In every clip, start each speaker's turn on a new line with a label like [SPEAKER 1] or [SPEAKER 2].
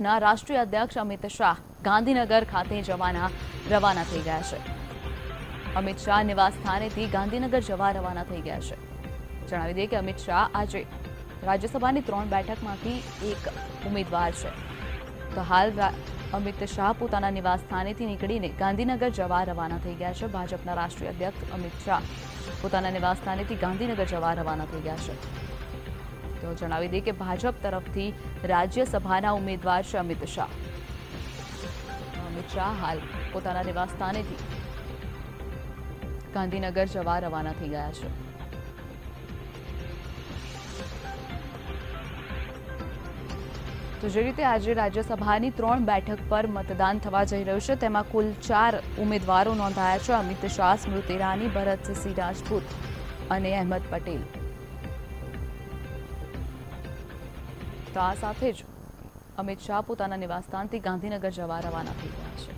[SPEAKER 1] ના રાષ્ટ્રીય અધ્યક્ષ અમિત શાહ ગાંધીનગર ખાતે જવાના રવાના થઈ ગયા છે। અમિત શાહ નિવાસ સ્થાનેથી ગાંધીનગર જવા રવાના થઈ ગયા છે। જણાવી દઈએ કે અમિત શાહ આજે રાજ્યસભાની 3 બેઠકમાંથી એક ઉમેદવાર છે। તો હાલ અમિત શાહ પોતાના નિવાસ સ્થાનેથી નીકળીને ગાંધીનગર જવા રવાના થઈ ગયા છે। ભાજપના રાષ્ટ્રીય અધ્યક્ષ અમિત શાહ પોતાના નિવાસ સ્થાનેથી ગાંધીનગર જવા રવાના થઈ ગયા છે। તો જણાવી દઈએ કે ભાજપ તરફથી રાજ્યસભાના ઉમેદવાર છે અમિત શાહ। અમિત શાહ હાલ પોતાના નિવાસ સ્થાનેથી ગાંધીનગર જવા રવાના થઈ ગયા છે। તો જે રીતે આજે રાજ્યસભાની 3 બેઠક પર મતદાન થવા જઈ રહ્યું છે તેમાં કુલ 4 ઉમેદવારો નોંધાયા છે। અમિત શાહ, સ્મૃતિ ઈરાની, ભરતસિંહ રાજપૂત અને અહેમદ પટેલ। તો આ સાથે જ અમિત શાહ પોતાના નિવાસસ્થાનથી ગાંધીનગર જવા રવાના થઈ ગયા છે।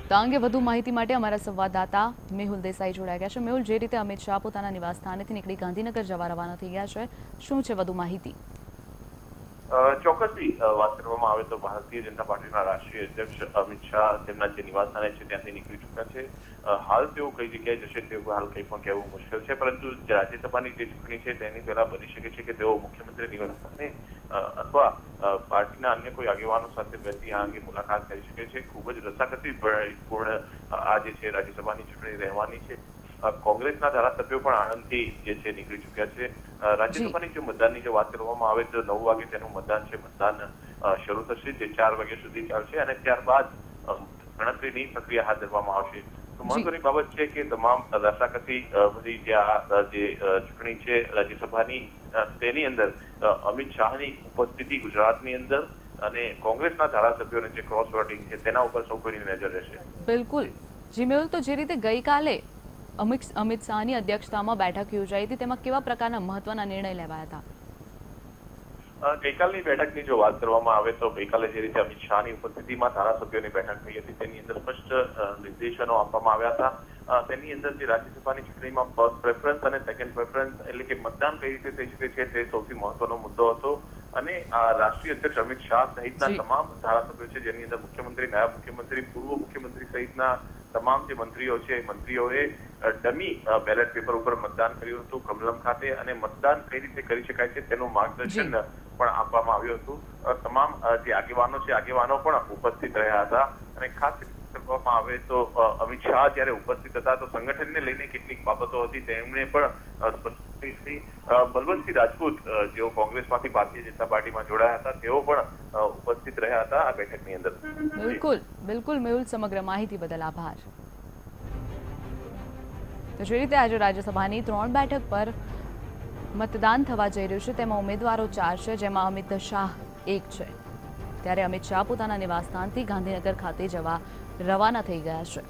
[SPEAKER 1] તો આ અંગે વધુ માહિતી માટે અમારા સંવાદદાતા મેહુલ દેસાઈ જોડાઈ ગયા છે। મેહુલ, જે રીતે અમિત શાહ પોતાના નિવાસસ્થાનેથી નીકળી ગાંધીનગર જવા રવાના થઈ ગયા છે, શું છે વધુ માહિતી?
[SPEAKER 2] ચોક્કસથી વાત કરવામાં આવે તો ભારતીય જનતા પાર્ટીના રાષ્ટ્રીય અધ્યક્ષ અમિત શાહ તેમના જે નિવાસસ્થાને છે ત્યાંથી નીકળી ચૂક્યા છે। હાલ તેઓ કઈ જગ્યાએ જશે તે હાલ કંઈ પણ કહેવું મુશ્કેલ છે, પરંતુ રાજ્યસભાની જે ચૂંટણી છે તેની પહેલા બની શકે છે કે તેઓ મુખ્યમંત્રી નિવાસસ્થાને અથવા પાર્ટીના અન્ય કોઈ આગેવાનો સાથે બેસી આ અંગે મુલાકાત કરી શકે છે। ખૂબ જ રસાકસીપૂર્ણ આ જે છે રાજ્યસભાની ચૂંટણી રહેવાની છે। કોંગ્રેસના ધારાસભ્યો પણ આણંદથી જે છે નીકળી ચૂક્યા છે। રાજ્યસભાની જો મતદાનની જો વાત કરવામાં આવે તો 9 વાગે તેનું મતદાન છે, મતદાન શરૂ થશે જે 4 વાગ્યા સુધી ચાલશે અને ત્યારબાદ ગણતરીની પ્રક્રિયા હાથ ધરવામાં આવશે। તો મહત્વની બાબત છે કે તમામ રસાકસી બધી જે ચૂંટણી છે રાજ્યસભાની તેની અંદર અમિત શાહની ઉપસ્થિતિ ગુજરાતની અંદર અને કોંગ્રેસના ધારાસભ્યોને જે ક્રોસ વોટિંગ છે તેના ઉપર સૌ કોઈની નજર રહેશે।
[SPEAKER 1] બિલકુલ જી મેહુલ, તો જે રીતે ગઈકાલે અમિત શાહની અધ્યક્ષતામાં બેઠક યોજાઈ હતી તેમાં કેવા પ્રકારના મહત્વના નિર્ણય લેવાયા હતા?
[SPEAKER 2] ગઈકાલની બેઠકની જો વાત કરવામાં આવે તો ગઈકાલે જે રીતે અમિત શાહની ઉપસ્થિતિમાં ધારાસભ્યોની બેઠક થઈ હતી તેની અંદર સ્પષ્ટ નિર્દેશનો આપવામાં આવ્યા હતા। તેની અંદર જે રાજ્યસભાની ચૂંટણીમાં ફર્સ્ટ પ્રેફરન્સ અને સેકન્ડ પ્રેફરન્સ એટલે કે મતદાન કઈ રીતે થઈ શકે છે તે સૌથી મહત્વનો મુદ્દો હતો અને રાષ્ટ્રીય અધ્યક્ષ અમિત શાહ સહિતના તમામ ધારાસભ્યો છે જેની અંદર મુખ્યમંત્રી, નાયબ મુખ્યમંત્રી, પૂર્વ મુખ્યમંત્રી સહિતના તમામ જે મંત્રીઓ છે મંત્રીઓએ ડમી બેલેટ પેપર ઉપર મતદાન કર્યું હતું કમલમ ખાતે અને મતદાન કઈ રીતે કરી શકાય છે તેનું માર્ગદર્શન પણ આપવામાં આવ્યું હતું। તમામ જે આગેવાનો છે આગેવાનો પણ ઉપસ્થિત રહ્યા હતા અને ખાસ કરવામાં આવે તો અમિત શાહ જ્યારે ઉપસ્થિત હતા તો સંગઠનને લઈને કેટલીક બાબતો હતી તેમણે પણ બલવંતસિંહ રાજપૂત જેઓ કોંગ્રેસમાંથી ભારતીય જનતા પાર્ટીમાં જોડાયા હતા તેઓ પણ ઉપસ્થિત રહ્યા હતા આ બેઠકની અંદર।
[SPEAKER 1] બિલકુલ મેહુલ, સમગ્ર માહિતી બદલ આભાર। તો જે રીતે આજે રાજ્યસભાની 3 બેઠક પર મતદાન થવા જઈ રહ્યું છે તેમાં ઉમેદવારો 4 છે, જેમાં અમિત શાહ 1 છે। ત્યારે અમિત શાહ પોતાના નિવાસસ્થાનથી ગાંધીનગર ખાતે જવા રવાના થઈ ગયા છે।